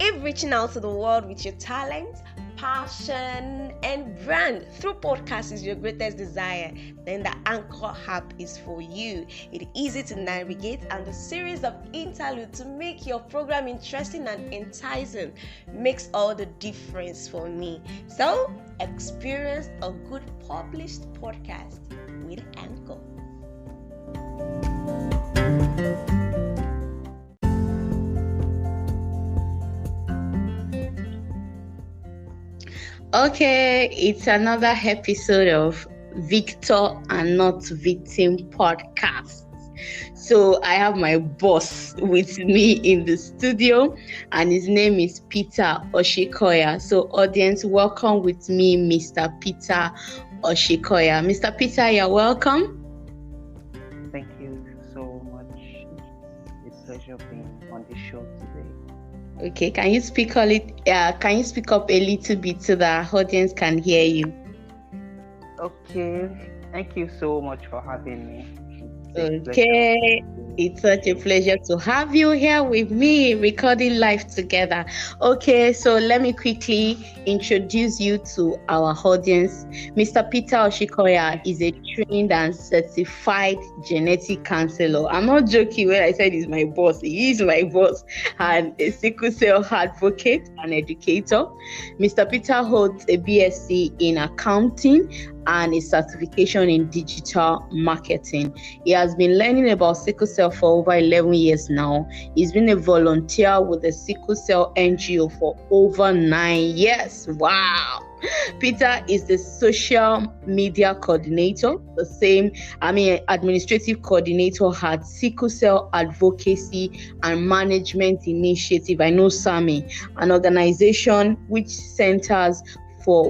If reaching out to the world with your talent, passion, and brand through podcasts is your greatest desire, then the Anchor app is for you. It's easy to navigate and the series of interludes to make your program interesting and enticing makes all the difference for me. So, experience a good published podcast with Anchor. Okay, it's another episode of Victor and Not Victim podcast. So I have my boss with me in the studio, and his name is Peter Osikoya. So audience, welcome with me, Mr. Peter Osikoya. Mr. Peter, you're welcome. Thank you so much. It's a pleasure being on the show today. Okay, can you speak up a little bit so the audience can hear you? Okay, thank you so much for having me. Okay, it's such a pleasure to have you here with me recording live together. Okay, so let me quickly introduce you to our audience. Mr. Peter Osikoya is a trained and certified genetic counselor. I'm not joking when I said he's my boss. He is my boss, and a sickle cell advocate and educator. Mr. Peter holds a BSc in accounting and a certification in digital marketing. He has been learning about sickle cell for over 11 years now. He's been a volunteer with the Sickle Cell NGO for over 9 years. Wow. Peter is the social media coordinator, administrative coordinator at Sickle Cell Advocacy and Management Initiative. I know SAMI, an organization which caters for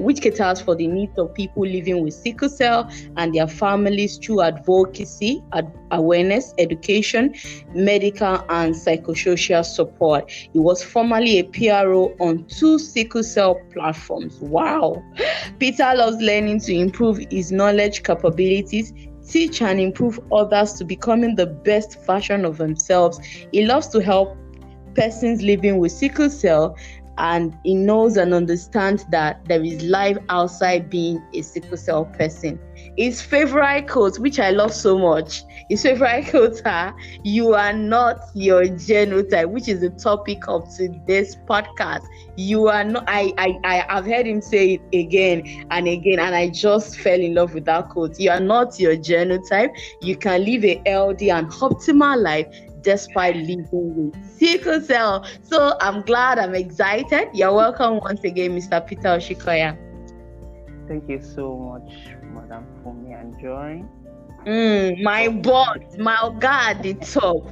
the needs of people living with sickle cell and their families through advocacy, awareness, education, medical and psychosocial support. He was formerly a PRO on 2 sickle cell platforms. Wow. Peter loves learning to improve his knowledge capabilities, teach and improve others to becoming the best version of themselves. He loves to help persons living with sickle cell, and he knows and understands that there is life outside being a sickle cell person. His favorite quote, which I love so much, his favorite quotes are, "You are not your genotype," which is the topic of today's podcast. You are not, I've heard him say it again and again, and I just fell in love with that quote. You are not your genotype. You can live a healthy and optimal life despite living with sickle cell. So I'm excited. You're welcome once again, Mr. Peter Osikoya. Thank you so much, Madam Olufunmi and Joy. My boss, my God, the top.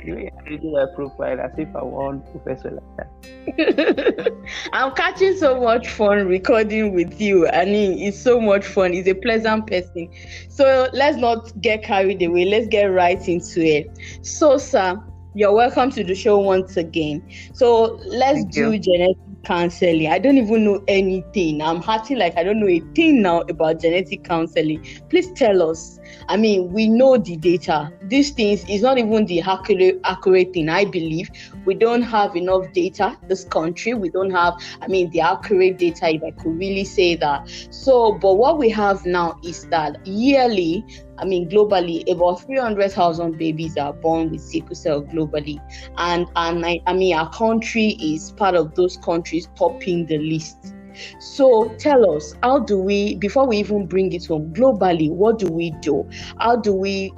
You reading my profile as if I want professor like that. I'm catching so much fun recording with you. I mean, it's so much fun. He's a pleasant person. So let's not get carried away. Let's get right into it. So, sir, you're welcome to the show once again. So let's do genetic counseling. I don't even know anything. I'm acting like I don't know a thing now about genetic counseling. Please tell us. I mean, we know the data. These things is not even the accurate thing, I believe. We don't have enough data, this country. We don't have, the accurate data, if I could really say that. So, but what we have now is that yearly, globally, about 300,000 babies are born with sickle cell globally. And our country is part of those countries topping the list. So tell us, how do we, before we even bring it home, globally, what do we do? How do we,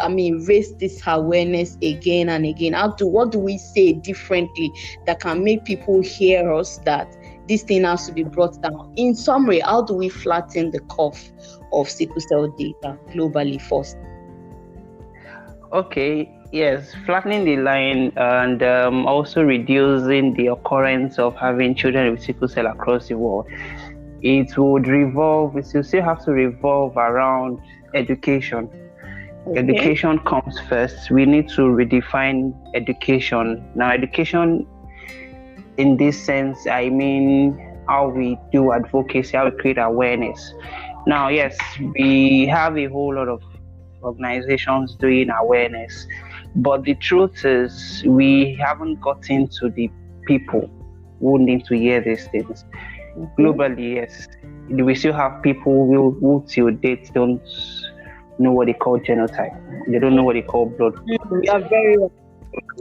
raise this awareness again and again? What do we say differently that can make people hear us that this thing has to be brought down? In summary, how do we flatten the curve of sickle cell data globally first? Okay, yes, flattening the line and also reducing the occurrence of having children with sickle cell across the world. It will still have to revolve around education. Okay. Education comes first. We need to redefine education. Now, education in this sense, I mean how we do advocacy, how we create awareness. Now, yes, we have a whole lot of organizations doing awareness, but the truth is we haven't gotten to the people who need to hear these things. Globally, yes, we still have people who till date don't know what they call genotype. They don't know what they call blood. You are very right.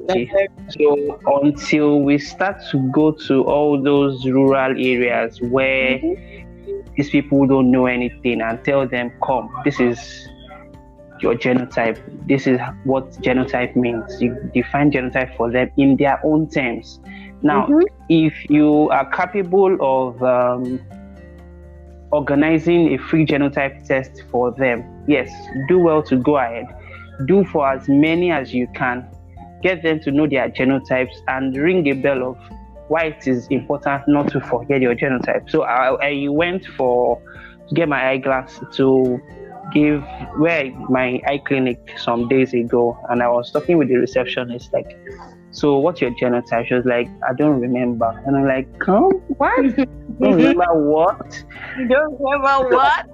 Okay. So until we start to go to all those rural areas where these people don't know anything and tell them, come, this is your genotype. This is what genotype means. You define genotype for them in their own terms. Now, if you are capable of organizing a free genotype test for them, yes, do well to go ahead. Do for as many as you can. Get them to know their genotypes and ring a bell of why it is important not to forget your genotype. So I went to get my eyeglass to give my eye clinic some days ago, and I was talking with the receptionist, like, so what's your genotype? She was like, I don't remember. And I'm like, come, what? You don't remember what? You don't remember what?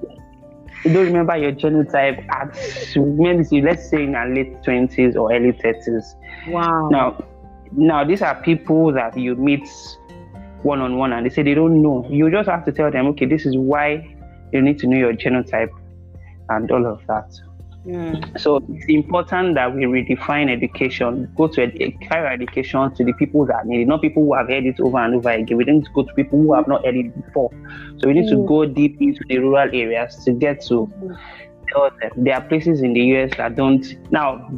You don't remember your genotype at maybe, let's say, in our late 20s or early 30s. Wow. Now these are people that you meet one-on-one and they say they don't know. You just have to tell them, okay, this is why you need to know your genotype and all of that. So it's important that we redefine education, go to higher education to the people that need it, not people who have heard it over and over again. We need to go to people who have not heard it before. So we need to go deep into the rural areas to get to tell them. There are places in the US that don't. Now,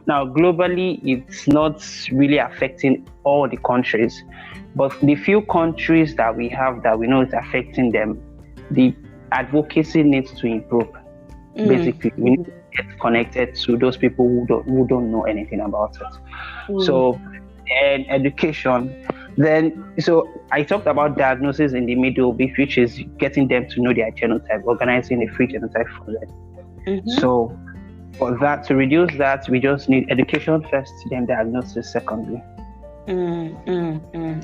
globally, it's not really affecting all the countries, but the few countries that we have that we know it's affecting them, the advocacy needs to improve. Basically, we need to get connected to those people who don't know anything about it. So, and education. So I talked about diagnosis in the middle, which is getting them to know their genotype, organizing a free genotype for them. So for that, to reduce that, we just need education first, then diagnosis secondly.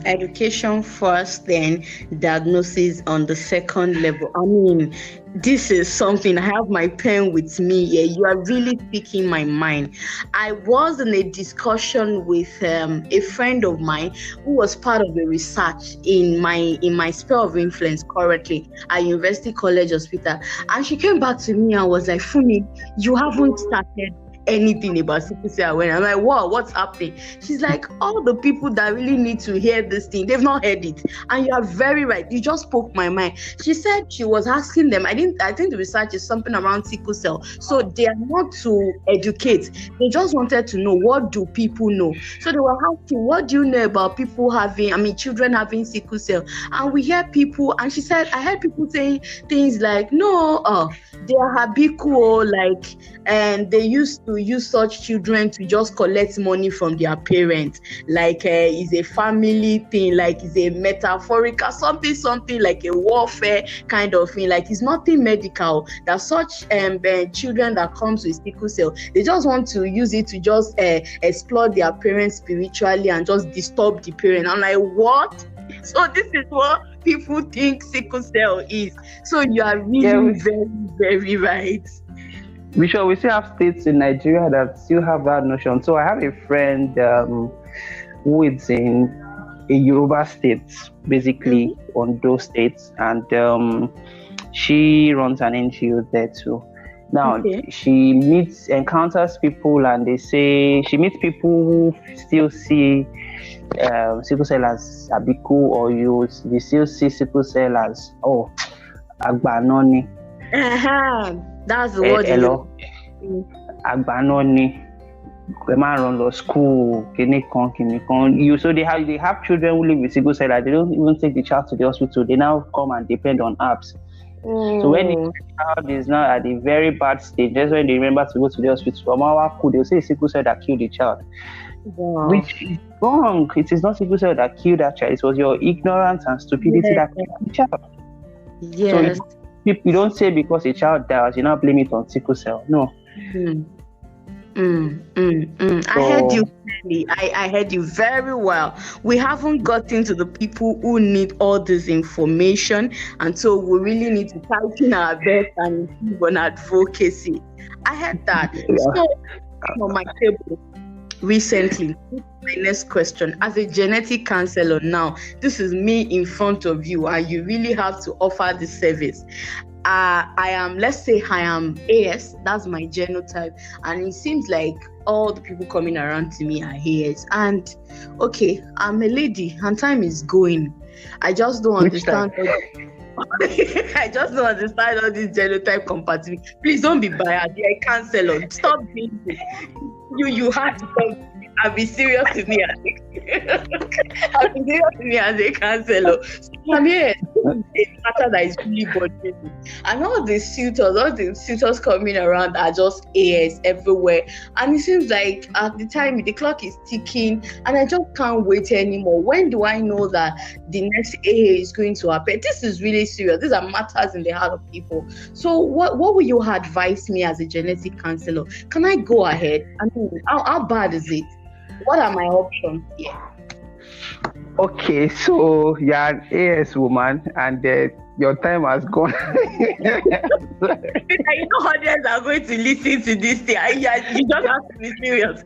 Education first, then diagnosis on the second level. I mean, this is something. I have my pen with me here. You are really speaking my mind. I was in a discussion with a friend of mine who was part of the research in my sphere of influence currently at University College Hospital, and she came back to me and was like, Fumi, you haven't started anything about sickle cell awareness. I'm like, wow, what's happening? She's like, all the people that really need to hear this thing, they've not heard it. And you are very right. You just spoke my mind. She said she was asking them, I think the research is something around sickle cell. So they are not to educate. They just wanted to know, what do people know? So they were asking, what do you know about children having sickle cell? And we hear people, and she said, I heard people saying things like, no, they are habitual, like, and they used to use such children to just collect money from their parents, like it's a family thing, like it's a metaphorical something like a warfare kind of thing, like it's nothing medical. That such children that comes with sickle cell, they just want to use it to just explore their parents spiritually and just disturb the parent. I'm like, what? So this is what people think sickle cell is. So you are really very, very right. We still have states in Nigeria that still have that notion. So I have a friend who is in a Yoruba state, basically on those states, and she runs an NGO there too. Now she encounters people, and they say she meets people who still see sickle cell as abiku or youth. They still see sickle cell as agbanoni. That's the word. Hello. Agbanoni. Run school. So they have children who live with sickle cell. They don't even take the child to the hospital. They now come and depend on apps. So when the child is now at a very bad stage, that's when they remember to go to the hospital. They'll say sickle cell that killed the child. Wow. Which is wrong. It is not sickle cell that killed that child. It was your ignorance and stupidity that killed the child. Yes. So you don't say because a child dies, you now blame it on sickle cell. No. I heard you clearly. I heard you very well. We haven't gotten to the people who need all this information, and so we really need to tighten our belt and improve on advocacy. I heard that. So on my table, recently. My next question, as a genetic counselor now, this is me in front of you, and you really have to offer the service. Let's say I am AS, that's my genotype, and it seems like all the people coming around to me are AS. And okay, I'm a lady, and time is going. I just don't understand. I just don't understand all this genotype compatibility. Please don't be biased. You're a counselor. Stop being this. You have to come. I'll be serious with me as a counselor. So I'm here. It's a matter that is really bothering me. And all the suitors coming around are just AS everywhere. And it seems like at the time the clock is ticking, and I just can't wait anymore. When do I know that the next AA is going to happen? This is really serious. These are matters in the heart of people. So what will you advise me as a genetic counselor? Can I go ahead? I mean, how bad is it? What are my options here? Okay, so you're an AS woman, and your time has gone. I know audience are going to listen to this thing. You just have to be serious.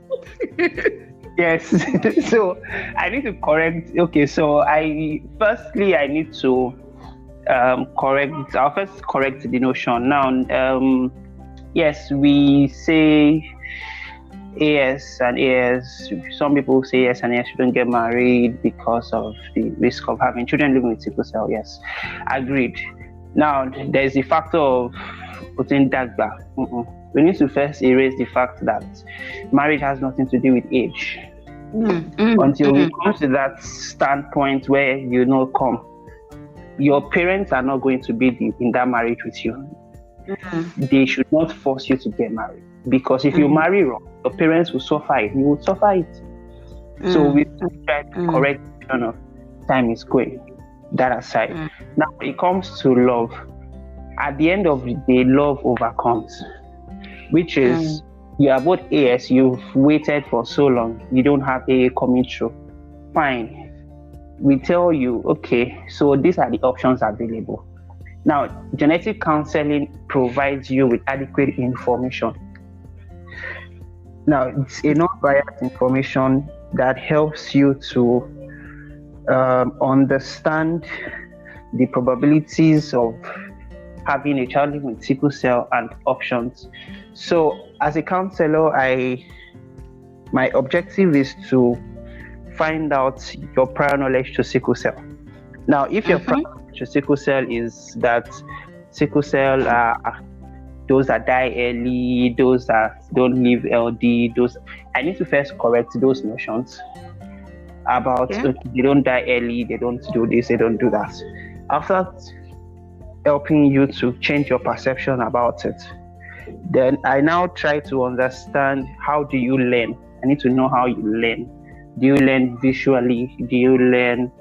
Yes. So I need to correct. Okay, so I need to correct. I'll first correct the notion. Now, yes, we say AS and AS. Some people say AS and AS shouldn't get married because of the risk of having children living with sickle cell. Yes, agreed. Now, there's the factor of putting that back. We need to first erase the fact that marriage has nothing to do with age. Until we come to that standpoint where your parents are not going to be in that marriage with you. They should not force you to get married, because if you marry wrong, your parents will suffer it. You will suffer it. So we try to correct the of time is going. That aside. Now it comes to love. At the end of the day, love overcomes, which is you are both AS. You've waited for so long. You don't have AA coming through. Fine. We tell you, okay, so these are the options available. Now, genetic counseling provides you with adequate information. Now, it's a non-biased information that helps you to understand the probabilities of having a child living with sickle cell and options. So, as a counselor, my objective is to find out your prior knowledge to sickle cell. Now, if your prior knowledge to sickle cell is that sickle cell are those that die early, those that don't live LD, I need to first correct those notions about they don't die early, they don't do this, they don't do that. After helping you to change your perception about it, then I now try to understand, how do you learn? I need to know how you learn. Do you learn visually? Do you learn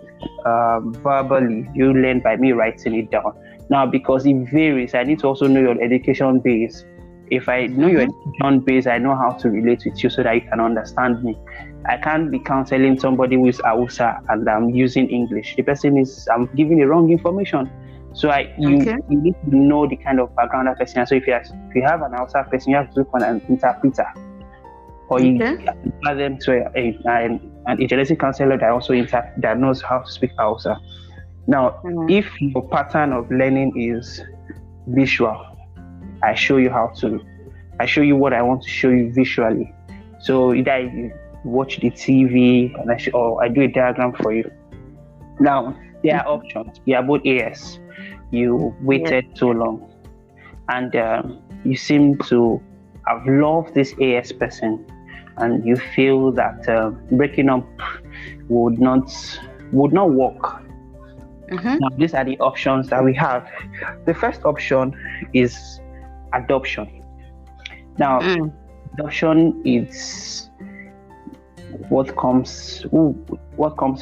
verbally? Do you learn by me writing it down? Now, because it varies, I need to also know your education base. If I know your education base, I know how to relate with you so that you can understand me. I can't be counseling somebody who is Hausa and I'm using English. The person I'm giving the wrong information. So you need to know the kind of background that person has. So if you have an Hausa person, you have to look for an interpreter. Or you add them to a genetic counselor that knows how to speak Hausa. Now, if your pattern of learning is visual, I show you what I want to show you visually. So either you watch the TV or I do a diagram for you. Now, there are options. You are both AS. You waited so long, and you seem to have loved this AS person, and you feel that breaking up would not work. Now, these are the options that we have. The first option is adoption. Now, adoption is what comes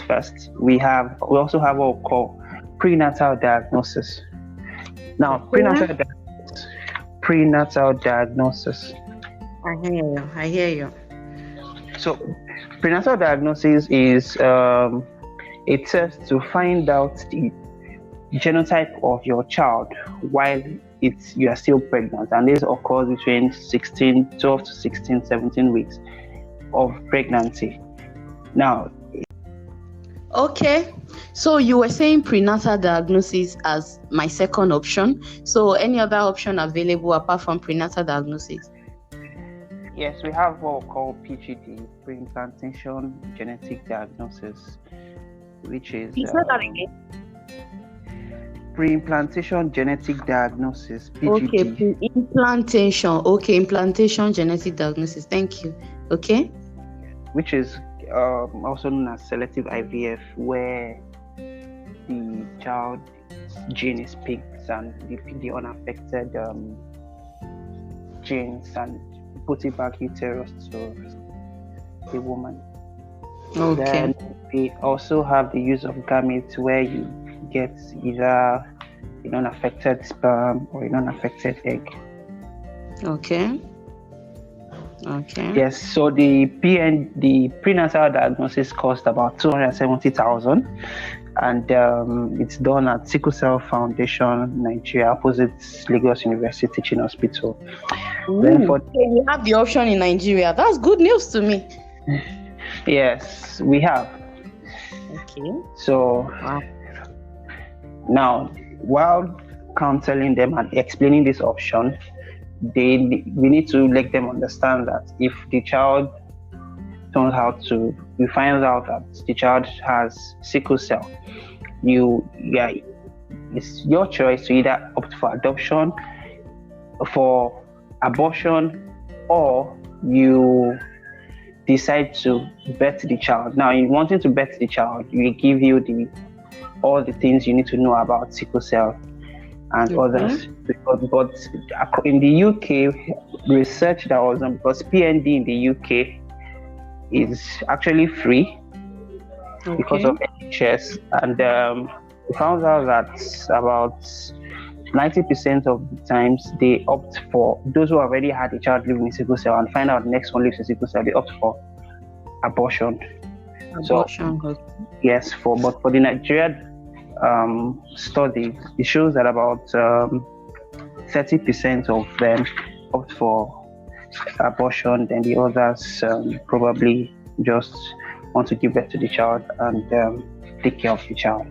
first. We also have what we call prenatal diagnosis. Now, prenatal diagnosis. I hear you. So, prenatal diagnosis is a test to find out the genotype of your child while you are still pregnant, and this occurs between 12 to 16, 17 weeks. of pregnancy. Now, Okay. So you were saying prenatal diagnosis as my second option. So any other option available apart from prenatal diagnosis? yes, we have what we call PGD, pre-implantation genetic diagnosis, which is You said that again. pre-implantation genetic diagnosis, Okay, PGD. implantation. Okay, implantation genetic diagnosis. Thank you. Okay. Which is also known as selective IVF, where the child gene is picked and the unaffected genes and put it back uterus to the woman. Okay. Then we also have the use of gametes, where you get either an unaffected sperm or an unaffected egg. Okay. Okay. Yes, so the prenatal diagnosis cost about 270,000, and it's done at Sickle Cell Foundation, Nigeria, opposite Lagos University Teaching Hospital. Then So you have the option in Nigeria. That's good news to me. yes, we have. Okay. So Wow. now, while counseling them and explaining this option, we need to let them understand that if the child we find out that the child has sickle cell, it's your choice to either opt for adoption, for abortion, or you decide to birth the child. Now, in wanting to birth the child, we give you all the things you need to know about sickle cell and others. But in the UK, research that was done, because PND in the UK is actually free because of NHS, and we found out that about 90% of the times they opt for those who already had a child living with sickle cell and find out the next one lives with sickle cell, they opt for abortion. So yes, but for the Nigerian study, it shows that about 30% of them opt for abortion, then the others probably just want to give birth to the child and take care of the child.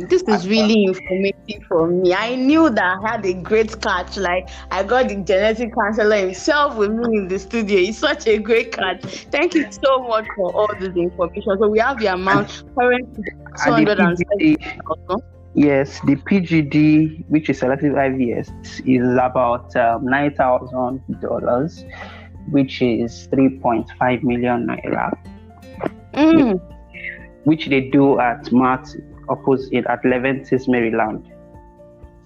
This is really informative for me. I knew that I had a great catch. Like, I got the genetic counselor himself with me in the studio. It's such a great catch. Thank you so much for all this information. So we have the amount currently 270,000. Yes, the PGD, which is selective IVS, is about $9,000, which is 3.5 million naira, which they do at Mart opposite at Leventis, Maryland,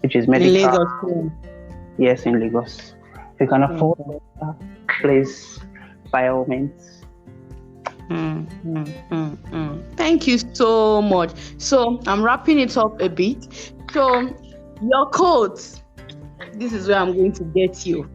which is medical. In Lagos. Yes, in Lagos. If you can afford that, please, by all means. Thank you so much. So I'm wrapping it up a bit. So your codes, this is where I'm going to get you.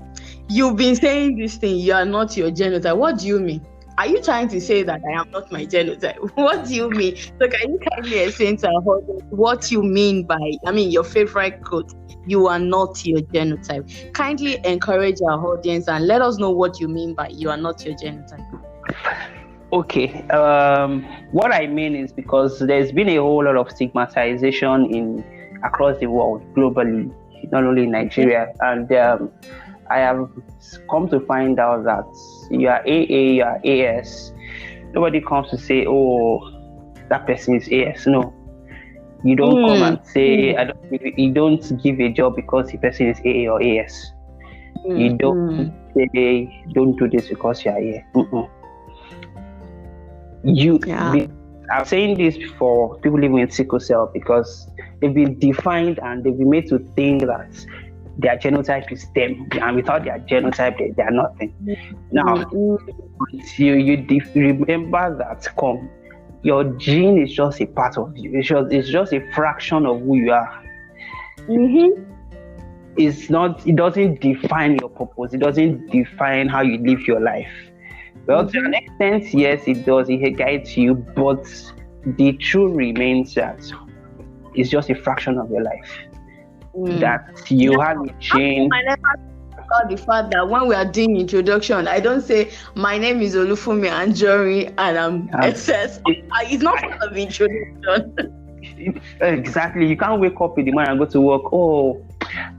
You've been saying this thing, you are not your genotype. What do you mean? Are you trying to say that I am not my genotype? What do you mean? So can you kindly explain to our audience what you mean by, your favorite quote, you are not your genotype? Kindly encourage our audience and let us know what you mean by you are not your genotype. Okay. What I mean is, because there's been a whole lot of stigmatization across the world, globally, not only in Nigeria, and I have come to find out that you are AA, you are AS. Nobody comes to say, "Oh, that person is AS." No, you don't come and say, you don't give a job because the person is AA or AS. You don't say, "Don't do this because you are AA." I'm saying this for people living with sickle cell because they've been defined and they've been made to think that their genotype is them, and without their genotype, they are nothing. Now, you remember that your gene is just a part of you. It's just a fraction of who you are. It's not. It doesn't define your purpose. It doesn't define how you live your life. Well, to an extent, yes, it does. It guides you, but the truth remains that it's just a fraction of your life. That you have a gene. about the fact that when we are doing introduction, I don't say my name is Olufunmi Anjorin and I'm SS. It's not part of the introduction. Exactly. You can't wake up in the morning and go to work. Oh,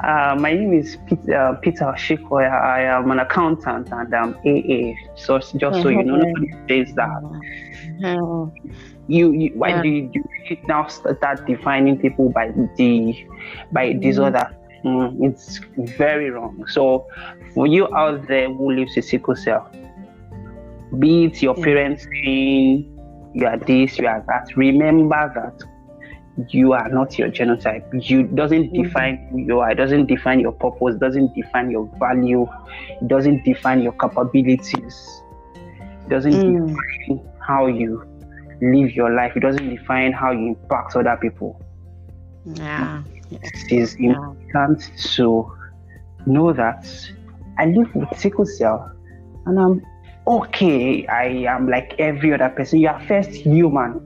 my name is Peter Osikoya. I am an accountant and I'm AA. So just so you know, nobody says that. Why do you now start defining people by disorder? It's very wrong. So for you out there who lives with sickle cell, be it your parents saying you are this, you are that, remember that you are not your genotype. You doesn't define who you are. It doesn't define your purpose. It doesn't define your value. It doesn't define your capabilities. It doesn't define how you live your life. It doesn't define how you impact other people. It is important to know that I live with sickle cell and I'm okay. I am like every other person. You are first human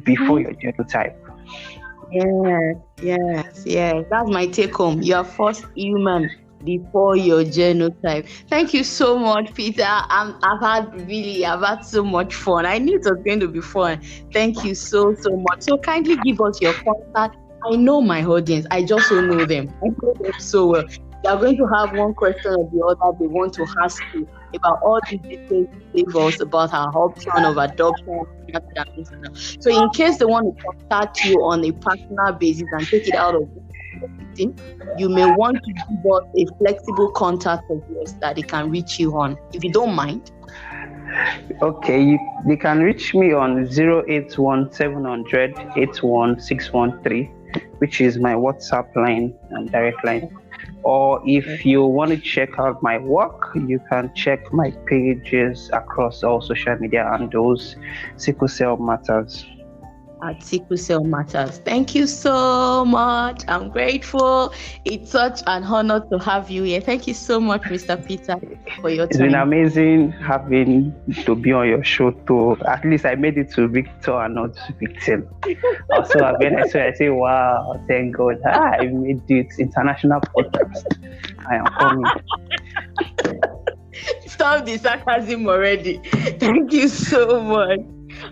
before your genotype. Yes. That's my take home. You are first human before your genotype. Thank you so much, Peter. I've had so much fun. I knew it was going to be fun. Thank you so much. So kindly give us your contact. I know my audience. I just don't know them. I know them so well. They are going to have one question or the other they want to ask you about all the details you gave us about our option of adoption. So in case they want to contact you on a personal basis and take it out of the you may want to give us a flexible contact of yours that they can reach you on, if you don't mind. Okay, they can reach me on 081 700 81613, which is my WhatsApp line and direct line. Or if you want to check out my work, you can check my pages across all social media and those Sickle Cell Matters. At Sickle Cell Matters. Thank you so much. I'm grateful. It's such an honor to have you here. Thank you so much, Mr. Peter, for your time. It's been amazing having to be on your show too. At least I made it to Victor and not Victim. Also, when I say, wow, thank God, I made it international podcast. I am coming. Stop the sarcasm already. Thank you so much.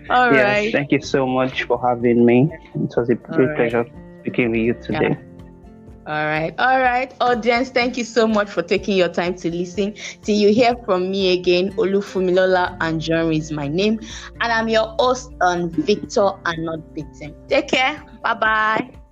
All right. Thank you so much for having me. It was a great pleasure speaking with you today. All right. Audience, thank you so much for taking your time to listen. Till you hear from me again, Olufunmi Anjorin is my name, and I'm your host on Victor and Not Victim. Take care. Bye-bye.